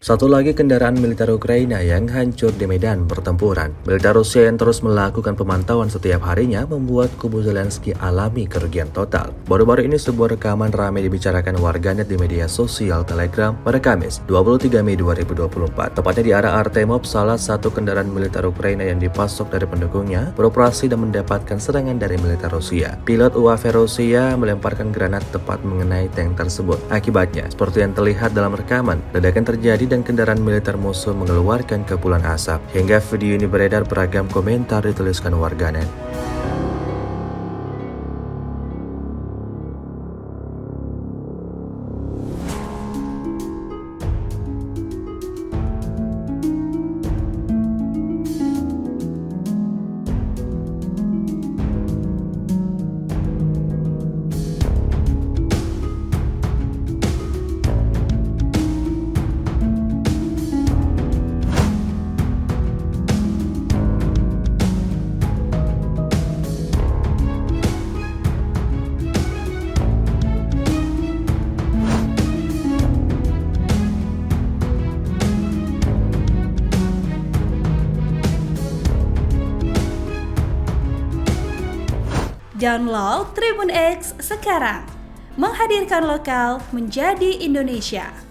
Satu lagi kendaraan militer Ukraina yang hancur di medan pertempuran. Militer Rusia yang terus melakukan pemantauan setiap harinya membuat kubu Zelensky alami kerugian total. Baru-baru ini sebuah rekaman ramai dibicarakan warganet di media sosial Telegram pada Kamis, 23 Mei 2024. Tepatnya di arah Artemov, salah satu kendaraan militer Ukraina yang dipasok dari pendukungnya beroperasi dan mendapatkan serangan dari militer Rusia. Pilot UAV Rusia melemparkan granat tepat mengenai tank tersebut. Akibatnya, seperti yang terlihat dalam rekaman, ledakan terjadi dan kendaraan militer musuh mengeluarkan kepulan asap. Hingga video ini beredar, beragam komentar dituliskan warganet. Download Tribun X sekarang, menghadirkan lokal menjadi Indonesia.